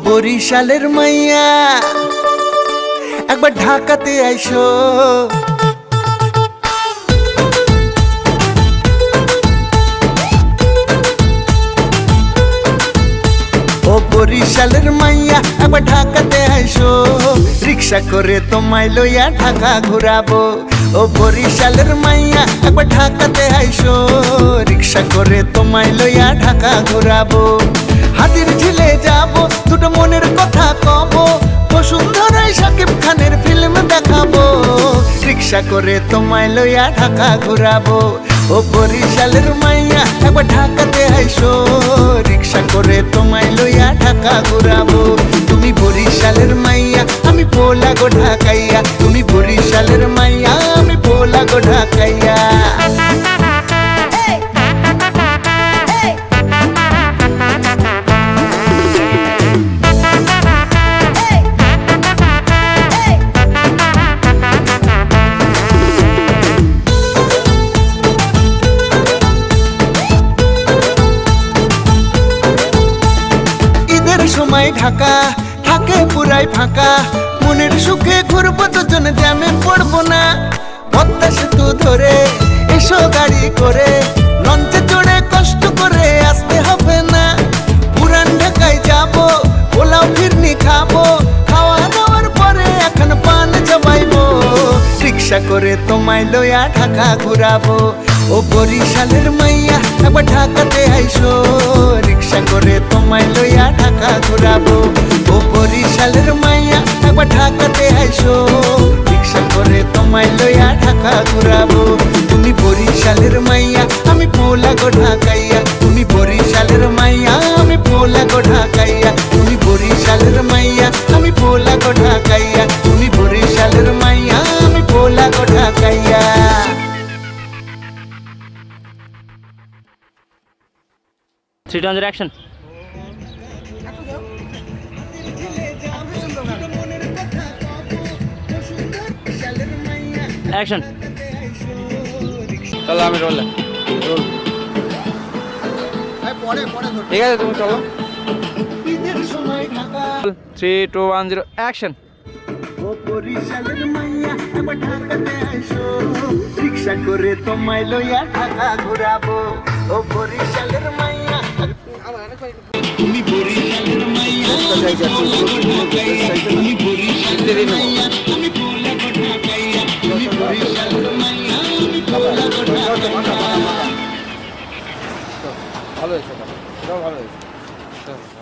বরিশালের মাইয়া একবার ঢাকাতে আইসো। ও বরিশালের মাইয়া একবার ঢাকাতে আইসো, রিক্সা করে তোমায় লইয়া ঢাকা ঘুরাবো। ও বরিশালের মাইয়া একবার ঢাকাতে আইসো, রিক্সা করে তোমায় লইয়া ঢাকা ঘুরাবো। হাতির ঝিলে যাবো, দুটো মনের কথা কব, বসুন্ধরায় শাকিব খানের ফিল্ম দেখাবো। রিক্সা করে তোমায় লইয়া ঢাকা ঘুরাবো। ও বরিশালের মাইয়া একবার ঢাকাতে আইসো, রিক্সা করে তোমায় লইয়া ঢাকা ঘুরাবো। তুমি বরিশালের মাইয়া, আমি পোলা গো ঢাকাইয়া। তুমি বরিশালের মাইয়া, আমি পোলা গো ঢাকাইয়া। সময় ঢাকা থাকে পুরাই ফাঁকা, মনের সুখে ঘুরবো দুজন, জ্যামে পড়বো না। পদ্মা সেতু ধরে এসো গাড়ি করে, লঞ্চে চড়ে কষ্ট করে আসতে হবে না। পুরান ঢাকায় যাবো, পোলাও ফিরনি খাবো, খাওয়া দাওয়ার পরে এখন পান জমাইবো। রিক্সা করে তোমায় লইয়া ঢাকা ঘুরাবো। ও বরিশালের মাইয়া একবার ঢাকাতে আইসো, রিক্সা করে তোমায় লইয়া ঢাকা ঘুরাবো। ও বরিশালের মাইয়া একবার ঢাকাতে আইসো, রিক্সা করে তোমায় লইয়া ঢাকা ঘুরাবো। তুমি বরিশালের মাইয়া, আমি পোলা গো ঢাকাইয়া। তুমি বরিশালের মাইয়া, আমি পোলা গো ঢাকাইয়া। তুমি বরিশালের মাইয়া, আমি পোলা গো ঢাকাইয়া। তুমি বরিশালের মাইয়া, আমি পোলা গো ঢাকাইয়া। 3 2 অ্যাকশন। অ্যাকশন। চলো আমি রোল রোল ঠিক আছে, তুমি চলো। 3 2 1 0 অ্যাকশন। ও বরিশালের মাইয়া একবার ঢাকাতে আইসো, রিক্সা করে তোমায় লইয়া ঢাকা ঘুরাবো। ও বরিশালের মাইয়া, তুমি বরিশালের মাইয়া, তুমি বরিশালের মাইয়া, আমি পোলা গো ঢাকাইয়া। তুমি বরিশালের মাইয়া, আমি পোলা গো ঢাকাইয়া। ভালো হয়েছে, ভালো হয়েছে।